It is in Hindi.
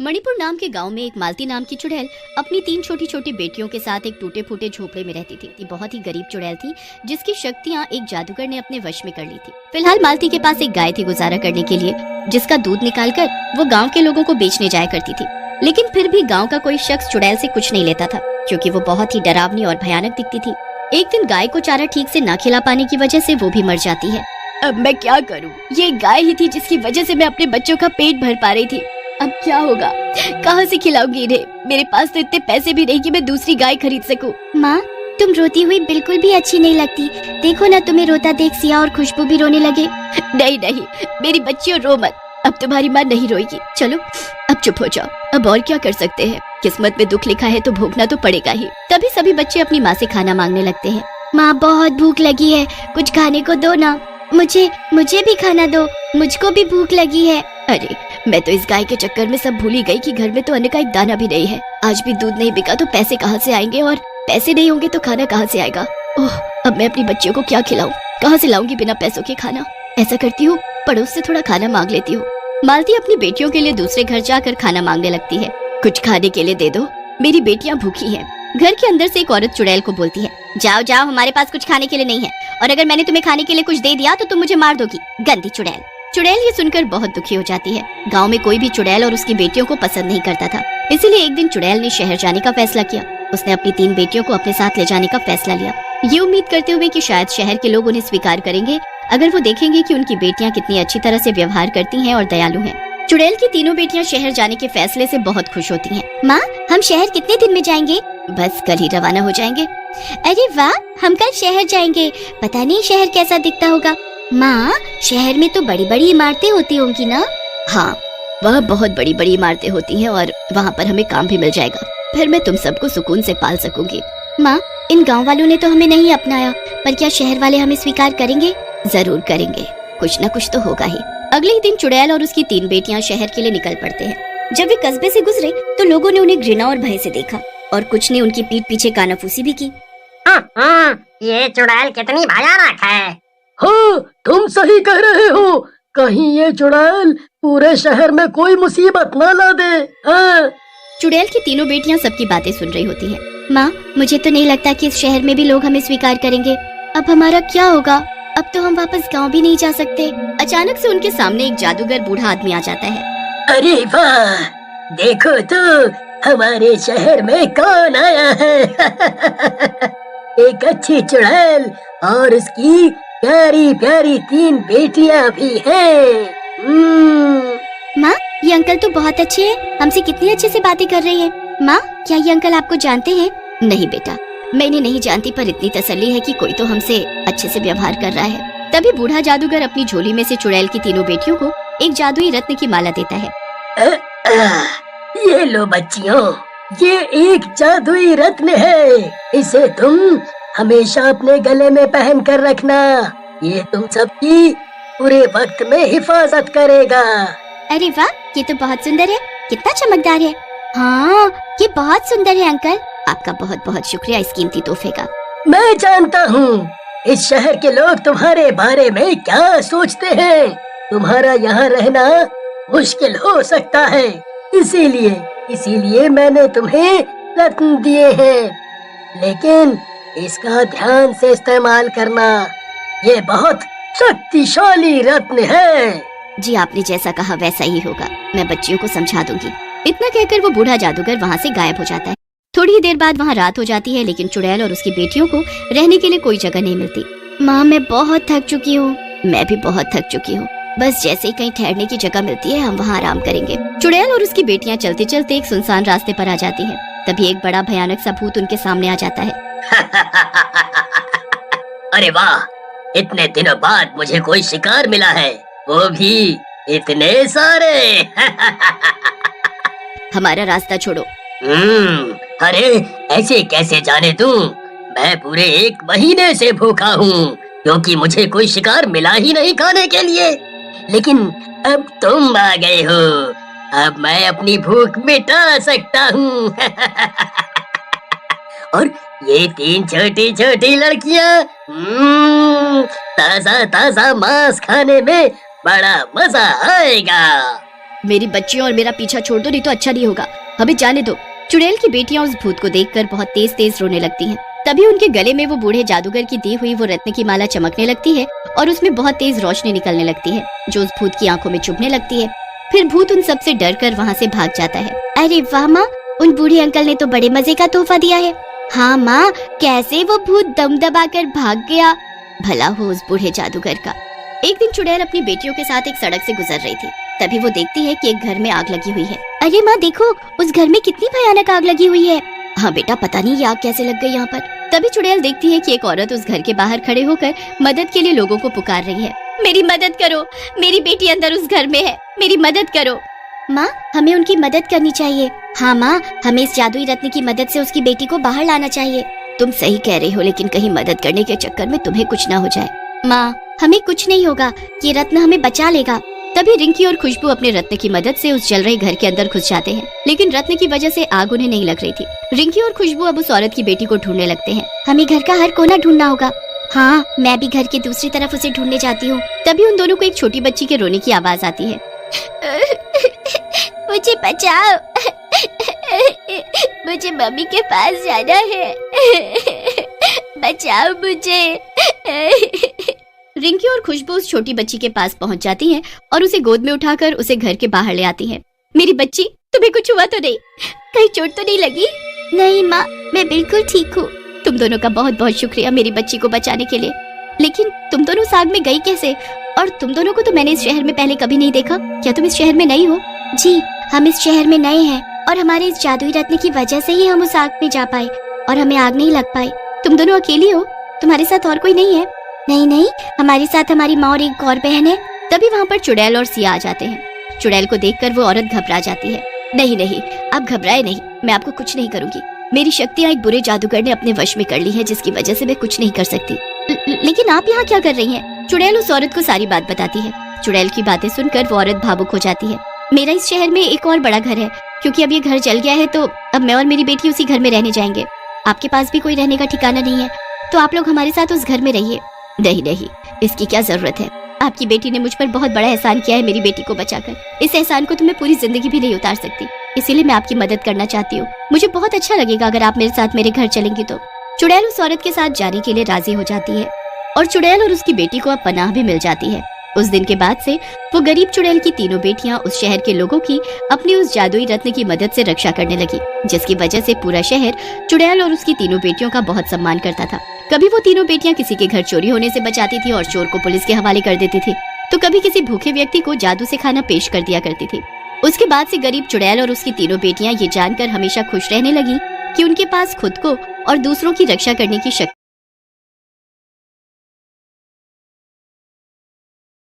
मणिपुर नाम के गांव में एक मालती नाम की चुड़ैल अपनी 3 छोटी छोटी बेटियों के साथ एक टूटे फूटे झोपड़े में रहती थी। ये बहुत ही गरीब चुड़ैल थी जिसकी शक्तियां एक जादूगर ने अपने वश में कर ली थी। फिलहाल मालती के पास एक गाय थी गुजारा करने के लिए, जिसका दूध निकालकर वो गाँव के लोगों को बेचने जाया करती थी। लेकिन फिर भी गाँव का कोई शख्स चुड़ैल से कुछ नहीं लेता था, क्योंकि वो बहुत ही डरावनी और भयानक दिखती थी। एक दिन गाय को चारा ठीक से न खिला पाने की वजह से वो भी मर जाती है। अब मैं क्या करूं? ये गाय ही थी जिसकी वजह से मैं अपने बच्चों का पेट भर पा रही थी। अब क्या होगा? कहाँ से खिलाऊंगी इन्हें? मेरे पास तो इतने पैसे भी नहीं कि मैं दूसरी गाय खरीद सकूं। माँ, तुम रोती हुई बिल्कुल भी अच्छी नहीं लगती। देखो ना, तुम्हें रोता देख सिया और खुशबू भी रोने लगे। नहीं नहीं, मेरी बच्चियों रो मत। अब तुम्हारी माँ नहीं रोएगी। चलो अब चुप हो जाओ। अब और क्या कर सकते हैं? किस्मत में दुख लिखा है तो भोगना तो पड़ेगा ही। तभी सभी बच्चे अपनी माँ से खाना मांगने लगते हैं। माँ, बहुत भूख लगी है, कुछ खाने को दो ना। मुझे भी खाना दो, मुझको भी भूख लगी है। अरे, मैं तो इस गाय के चक्कर में सब भूल ही गई कि घर में तो अन्न का एक दाना भी नहीं है। आज भी दूध नहीं बिका तो पैसे कहाँ से आएंगे, और पैसे नहीं होंगे तो खाना कहाँ से आएगा? ओह, अब मैं अपनी बच्चियों को क्या खिलाऊं? कहाँ से लाऊंगी बिना पैसों के खाना? ऐसा करती हूँ, पड़ोस से थोड़ा खाना मांग लेती हूँ। मालती अपनी बेटियों के लिए दूसरे घर जाकर खाना मांगने लगती है। कुछ खाने के लिए दे दो, मेरी बेटियां भूखी हैं। घर के अंदर से एक औरत चुड़ैल को बोलती है, जाओ जाओ, हमारे पास कुछ खाने के लिए नहीं है, और अगर मैंने तुम्हें खाने के लिए कुछ दे दिया तो तुम मुझे मार दोगी, गंदी चुड़ैल। चुड़ैल ये सुनकर बहुत दुखी हो जाती है। गांव में कोई भी चुड़ैल और उसकी बेटियों को पसंद नहीं करता था, इसीलिए एक दिन चुड़ैल ने शहर जाने का फैसला किया। उसने अपनी 3 बेटियों को अपने साथ ले जाने का फैसला लिया, ये उम्मीद करते हुए कि शायद शहर के लोग उन्हें स्वीकार करेंगे अगर वो देखेंगे कि उनकी बेटियां कितनी अच्छी तरह से व्यवहार करती हैं और दयालु हैं। चुड़ैल की तीनों बेटियां शहर जाने के फैसले से बहुत खुश होती हैं। माँ, हम शहर कितने दिन में जाएंगे? बस कल ही रवाना हो जाएंगे। अरे वाह, हम कल शहर जाएंगे। पता नहीं शहर कैसा दिखता होगा। माँ, शहर में तो बड़ी बड़ी इमारतें होती होंगी ना? हाँ, वह बहुत बड़ी बड़ी इमारतें होती हैं और वहाँ पर हमें काम भी मिल जाएगा। फिर मैं तुम सबको सुकून से पाल सकूंगी। माँ, इन गाँव वालों ने तो हमें नहीं अपनाया, पर क्या शहर वाले हमें स्वीकार करेंगे? जरूर करेंगे, कुछ न कुछ तो होगा ही। अगले ही दिन चुड़ैल और उसकी 3 बेटियां शहर के लिए निकल पड़ते हैं। जब वे कस्बे से गुजरे तो लोगों ने उन्हें घृणा और भय से देखा, और कुछ ने उनकी पीठ पीछे कानाफूसी भी की। ये चुड़ैल कितनी भयानक है। हाँ, तुम सही कह रहे हो। कहीं ये चुड़ैल पूरे शहर में कोई मुसीबत न ला दे। हाँ। चुड़ैल की तीनों बेटियां सबकी बातें सुन रही होती हैं। माँ, मुझे तो नहीं लगता कि इस शहर में भी लोग हमें स्वीकार करेंगे। अब हमारा क्या होगा? अब तो हम वापस गांव भी नहीं जा सकते। अचानक से उनके सामने एक जादूगर बूढ़ा आदमी आ जाता है। अरे वाह, देखो तो हमारे शहर में कौन आया है। एक अच्छी चुड़ैल और उसकी प्यारी प्यारी 3 बेटियां भी हैं। माँ, ये अंकल तो बहुत अच्छे हैं, हमसे कितनी अच्छे से बातें कर रहे हैं। माँ, क्या ये अंकल आपको जानते हैं? नहीं बेटा, मैं इन्हें नहीं जानती, पर इतनी तसल्ली है कि कोई तो हमसे अच्छे से व्यवहार कर रहा है। तभी बूढ़ा जादूगर अपनी झोली में से चुड़ैल की तीनों बेटियों को एक जादुई रत्न की माला देता है। ये लो बच्चियों, ये एक जादुई रत्न है। इसे तुम हमेशा अपने गले में पहन कर रखना। ये तुम सबकी पूरे वक्त में हिफाजत करेगा। अरे वाह, ये तो बहुत सुंदर है, कितना चमकदार है। हाँ, ये बहुत सुंदर है अंकल। आपका बहुत बहुत शुक्रिया इस कीमती तोहफे का। मैं जानता हूँ इस शहर के लोग तुम्हारे बारे में क्या सोचते हैं। तुम्हारा यहाँ रहना मुश्किल हो सकता है, इसीलिए मैंने तुम्हें रत्न दिए हैं। लेकिन इसका ध्यान से इस्तेमाल करना, ये बहुत शक्तिशाली रत्न है। जी, आपने जैसा कहा वैसा ही होगा, मैं बच्चियों को समझा दूंगी। इतना कहकर वो बूढ़ा जादूगर वहाँ से गायब हो जाता है। थोड़ी ही देर बाद वहाँ रात हो जाती है, लेकिन चुड़ैल और उसकी बेटियों को रहने के लिए कोई जगह नहीं मिलती। माँ, मैं बहुत थक चुकी हूँ। मैं भी बहुत थक चुकी हूँ। बस जैसे ही कहीं ठहरने की जगह मिलती है हम वहाँ आराम करेंगे। चुड़ैल और उसकी बेटियाँ चलते चलते एक सुनसान रास्ते पर आ जाती हैं। तभी एक बड़ा भयानक सा भूत उनके सामने आ जाता है। अरे वाह, इतने दिनों बाद मुझे कोई शिकार मिला है, वो भी इतने सारे। हमारा रास्ता छोड़ो। अरे ऐसे कैसे जाने दूं? मैं पूरे 1 महीने से भूखा हूँ, क्योंकि मुझे कोई शिकार मिला ही नहीं खाने के लिए। लेकिन अब तुम आ गए हो, अब मैं अपनी भूख मिटा सकता हूँ। और ये 3 छोटी छोटी लड़कियाँ, ताजा ताजा मांस खाने में बड़ा मजा आएगा। मेरी बच्चियों और मेरा पीछा छोड़ दो, नहीं तो अच्छा नहीं होगा, हमें जाने दो। चुड़ैल की बेटियां उस भूत को देखकर बहुत तेज तेज रोने लगती हैं। तभी उनके गले में वो बूढ़े जादूगर की दी हुई वो रत्न की माला चमकने लगती है और उसमें बहुत तेज रोशनी निकलने लगती है जो उस भूत की आंखों में चुभने लगती है। फिर भूत उन सब से डर कर वहाँ से भाग जाता है। अरे वाह माँ, उन बूढ़े अंकल ने तो बड़े मजे का तोहफा दिया है। हाँ माँ, कैसे वो भूत दम दबाकर भाग गया। भला हो उस बूढ़े जादूगर का। एक दिन चुड़ैल अपनी बेटियों के साथ एक सड़क से गुजर रही थी। तभी वो देखती है कि एक घर में आग लगी हुई है। अरे माँ देखो, उस घर में कितनी भयानक आग लगी हुई है। हाँ बेटा, पता नहीं ये आग कैसे लग गई यहाँ पर। तभी चुड़ैल देखती है कि एक औरत उस घर के बाहर खड़े होकर मदद के लिए लोगों को पुकार रही है। मेरी मदद करो, मेरी बेटी अंदर उस घर में है, मेरी मदद करो। माँ, हमें उनकी मदद करनी चाहिए। हाँ माँ, हमें इस जादुई रत्न की मदद से उसकी बेटी को बाहर लाना चाहिए। तुम सही कह रही हो, लेकिन कहीं मदद करने के चक्कर में तुम्हें कुछ ना हो जाए। माँ, हमें कुछ नहीं होगा, ये रत्न हमें बचा लेगा। तभी रिंकी और खुशबू अपने रत्न की मदद से उस जल रहे घर के अंदर घुस जाते हैं, लेकिन रत्न की वजह से आग उन्हें नहीं लग रही थी। रिंकी और खुशबू अब उस औरत की बेटी को ढूंढने लगते हैं। हमें घर का हर कोना ढूंढना होगा। हाँ, मैं भी घर की दूसरी तरफ उसे ढूंढने जाती हूँ। तभी उन दोनों को एक छोटी बच्ची के रोने की आवाज आती है। मुझे बचाओ, मुझे मम्मी के पास जाना है, बचाओ मुझे। रिंकी और खुशबू उस छोटी बच्ची के पास पहुंच जाती हैं और उसे गोद में उठाकर उसे घर के बाहर ले आती हैं। मेरी बच्ची, तुम्हें कुछ हुआ तो नहीं? कहीं चोट तो नहीं लगी? नहीं माँ, मैं बिल्कुल ठीक हूँ। तुम दोनों का बहुत बहुत शुक्रिया मेरी बच्ची को बचाने के लिए। लेकिन तुम दोनों उस आग में गई कैसे? और तुम दोनों को तो मैंने इस शहर में पहले कभी नहीं देखा। क्या तुम इस शहर में नई हो? जी, हम इस शहर में नए हैं और हमारे इस जादुई रत्न की वजह से ही हम उस आग में जा पाए और हमें आग नहीं लग पाई। तुम दोनों अकेली हो? तुम्हारे साथ और कोई नहीं है? नहीं नहीं, हमारे साथ हमारी माँ और एक और बहन है। तभी वहाँ पर चुड़ैल और सिया आ जाते हैं। चुड़ैल को देखकर वो औरत घबरा जाती है। नहीं नहीं, आप घबराए नहीं, मैं आपको कुछ नहीं करूंगी। मेरी शक्तियाँ एक बुरे जादूगर ने अपने वश में कर ली है, जिसकी वजह से मैं कुछ नहीं कर सकती। लेकिन आप यहाँ क्या कर रही हैं? चुड़ैल उस औरत को सारी बात बताती है। चुड़ैल की बातें सुनकर वो औरत भावुक हो जाती है। मेरा इस शहर में एक और बड़ा घर है, क्योंकि अब ये घर जल गया है तो अब मैं और मेरी बेटी उसी घर में रहने जाएंगे। आपके पास भी कोई रहने का ठिकाना नहीं है, तो आप लोग हमारे साथ उस घर में रहिए। नहीं नहीं, इसकी क्या जरूरत है? आपकी बेटी ने मुझ पर बहुत बड़ा एहसान किया है मेरी बेटी को बचाकर। इस एहसान को तो मैं पूरी जिंदगी भी नहीं उतार सकती, इसीलिए मैं आपकी मदद करना चाहती हूँ। मुझे बहुत अच्छा लगेगा अगर आप मेरे साथ मेरे घर चलेंगी तो। चुड़ैल उस औरत के साथ जाने के लिए राजी हो जाती है और चुड़ैल और उसकी बेटी को अब पनाह भी मिल जाती है। उस दिन के बाद से वो गरीब चुड़ैल की तीनों बेटियां उस शहर के लोगों की अपनी उस जादुई रत्न की मदद से रक्षा करने लगी, जिसकी वजह से पूरा शहर चुड़ैल और उसकी तीनों बेटियों का बहुत सम्मान करता था। कभी वो तीनों बेटियां किसी के घर चोरी होने से बचाती थी और चोर को पुलिस के हवाले कर देती थी, तो कभी किसी भूखे व्यक्ति को जादू से खाना पेश कर दिया करती थी। उसके बाद से गरीब चुड़ैल और उसकी तीनों बेटियां ये जानकर हमेशा खुश रहने लगी कि उनके पास खुद को और दूसरों की रक्षा करने की शक्ति